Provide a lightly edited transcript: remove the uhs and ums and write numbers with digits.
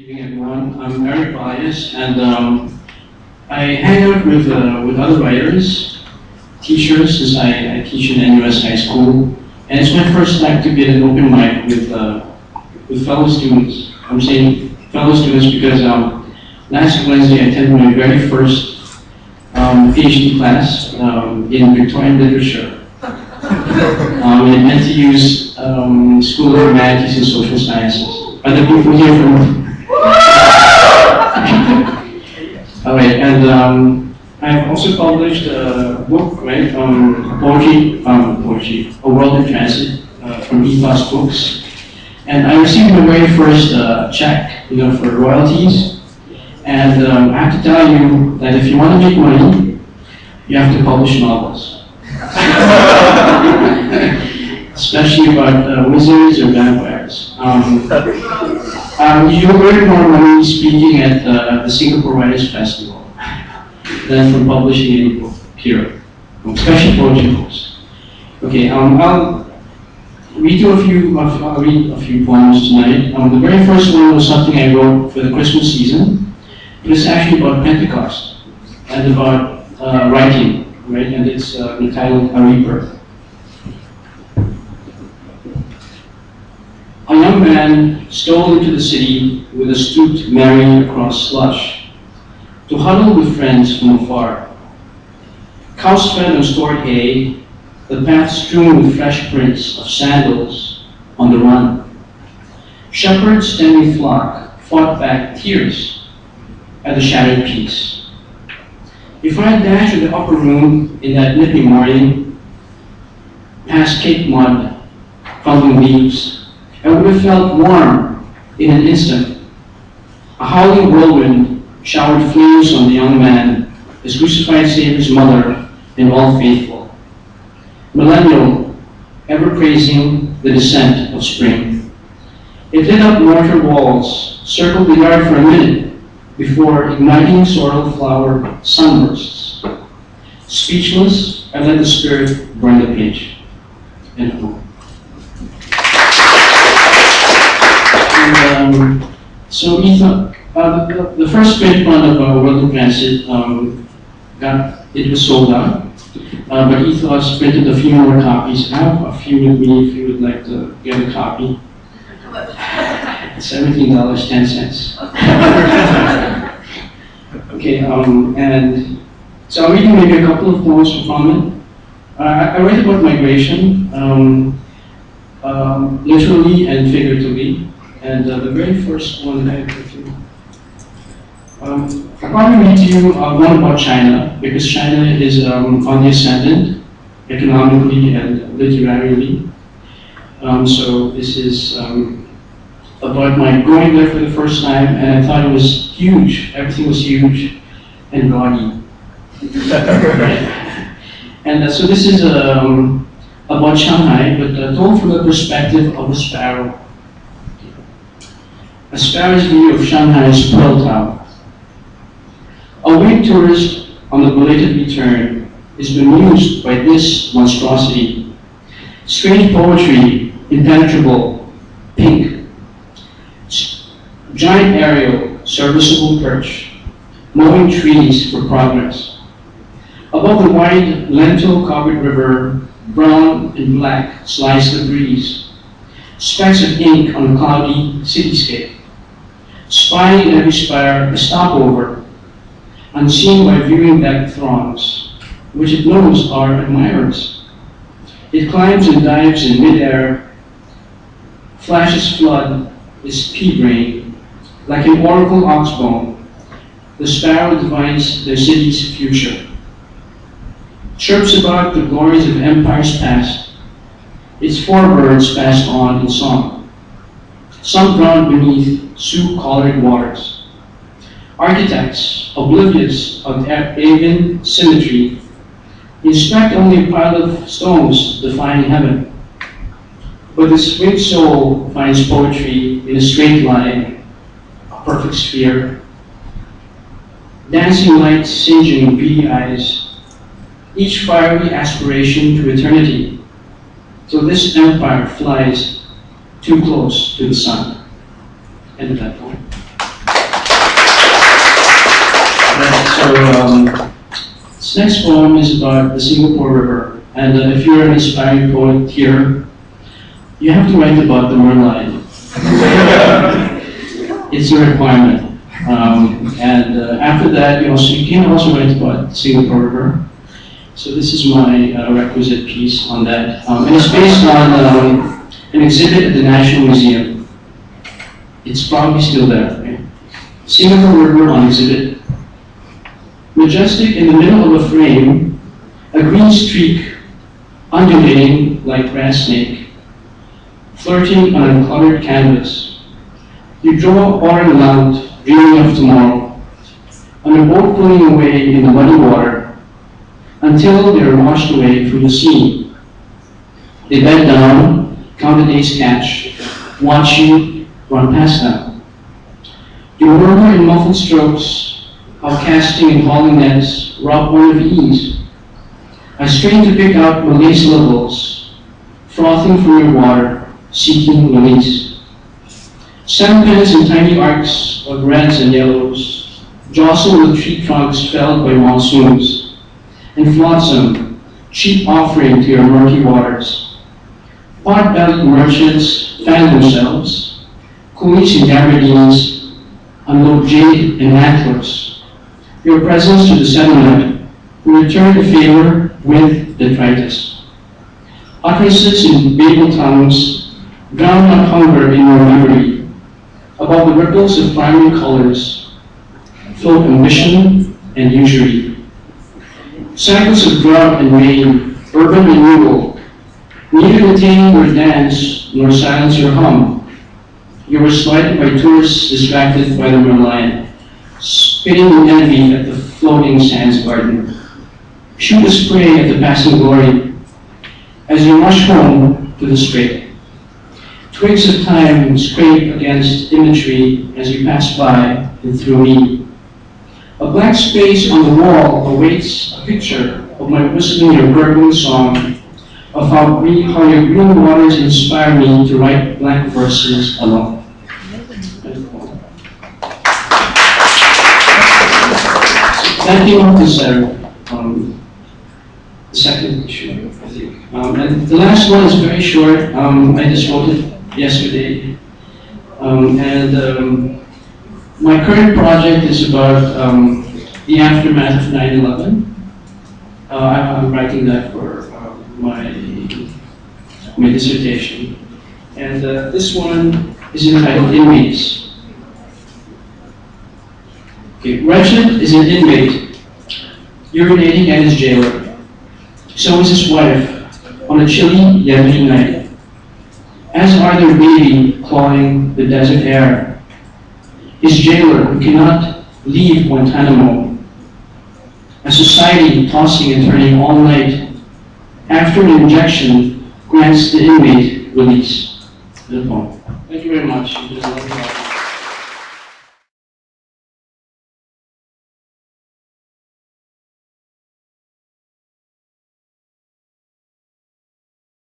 evening, everyone. I'm Tinsay Valles, and I hang out with other writers, teachers, since I teach in NUS High School, and it's my first time to get an open mic with fellow students. I'm saying fellow students because last Wednesday I attended my very first PhD class in Victorian literature. In NTU's School of Humanities and Social Sciences. Are there people here from? All right, and I've also published a book, right, poetry, A World in Transit, from Ethos Books, and I received my very first check, for royalties. And I have to tell you that if you want to make money, you have to publish novels. Especially about wizards or vampires. You'll earn more money speaking at the Singapore Writers Festival than from publishing any book, period. Especially poetry books. Okay, I'll read a few poems tonight. The very first one was something I wrote for the Christmas season. It was actually about Pentecost and about writing, right? And it's entitled A Rebirth. A young man stole into the city with a stooped Mary across slush, to huddle with friends from afar. Cows fed on stored hay, the path strewn with fresh prints of sandals on the run. Shepherds tending flock fought back tears at the shattered peace. If I had dashed to the upper room in that nipping morning, past caked mud, crumbling leaves, I would have felt warm in an instant. A howling whirlwind showered flames on the young man, his crucified Savior's mother, and all faithful. Millennial, ever praising the descent of spring. It lit up mortar walls, circled the yard for a minute, before igniting sorrel flower sunbursts. Speechless, I let the Spirit burn the page. End quote. So the first print run of World in Transit, it was sold out, but Ethos printed a few more copies. I have a few with me if you would like to get a copy. $17.10. Okay, and so I'm reading maybe a couple of poems from it. I write about migration, literally and figuratively. And the very first one I have to I'll probably read to you one about China, because China is on the ascendant, economically and literarily. So this is about my going there for the first time, and I thought it was huge. Everything was huge and gaudy. And so this is about Shanghai, but told from the perspective of a sparrow. A sparrow's view of Shanghai's Pearl Tower. A winged tourist on the belated return is bemused by this monstrosity. Strange poetry, impenetrable, pink. Giant aerial, serviceable perch, mowing trees for progress. Above the wide, lentil-covered river, brown and black slice the breeze. Specks of ink on a cloudy cityscape. Spying every spire a stopover, unseen by viewing deck throngs, which it knows are admirers. It climbs and dives in midair, flashes flood its pea-brain, like an oracle oxbone. The sparrow divines their city's future. Chirps about the glories of empires past, its forebirds passed on in song. Some drowned beneath Sioux-collared waters. Architects, oblivious of avian symmetry, inspect only a pile of stones defying heaven. But the winged soul finds poetry in a straight line, a perfect sphere. Dancing lights singeing beady eyes, each fiery aspiration to eternity, till this empire flies too close to the sun. End of that poem. This next poem is about the Singapore River. And if you're an aspiring poet here, you have to write about the Merlion. It's a requirement. After that, you can also write about the Singapore River. So this is my requisite piece on that. And it's based on an exhibit at the National Museum. It's probably still there. Right? Singapore River on exhibit. Majestic in the middle of a frame, a green streak undulating like grass snake, flirting on a colored canvas. You draw orange out, dreaming of tomorrow, on a boat pulling away in the muddy water, until they are washed away from the scene. They bend down, count the day's catch, watch you run past them. You murmur in muffled strokes, how casting and hauling nets rob one of ease. I strain to pick out release levels, frothing from your water, seeking release. Sampans in tiny arcs of reds and yellows jostle with tree trunks felled by monsoons, and flotsam, cheap offering to your murky waters. Pot-bellied merchants fan themselves, coolies in gabardines unload jade and antlers. Your presence to the settlement will return the favor with detritus. Utterances in babel tongues drown out hunger in your memory. Above the ripples of primary colors float ambition and usury. Cycles of drought and rain, urban renewal, neither detain nor dance, nor silence your hum. You were slighted by tourists distracted by the Merlion, spitting in envy at the floating sands garden. Shoot a spray at the passing glory as you rush home to the strait. Twigs of time scrape against imagery as you pass by and through me. A black space on the wall awaits a picture of my whistling your gurgling song, of how your green waters inspire me to write blank verses alone. That came up this the second issue, I think. And the last one is very short. I just wrote it yesterday. My current project is about the aftermath of 9/11. I'm writing that for my dissertation. And this one is entitled Inmates. Okay, wretched is an inmate, urinating at his jailer. So is his wife, on a chilly Yemeni night. As are their baby clawing the desert air. His jailer who cannot leave Guantanamo. A society tossing and turning all night. After an injection, grants the inmate release. Thank you very much.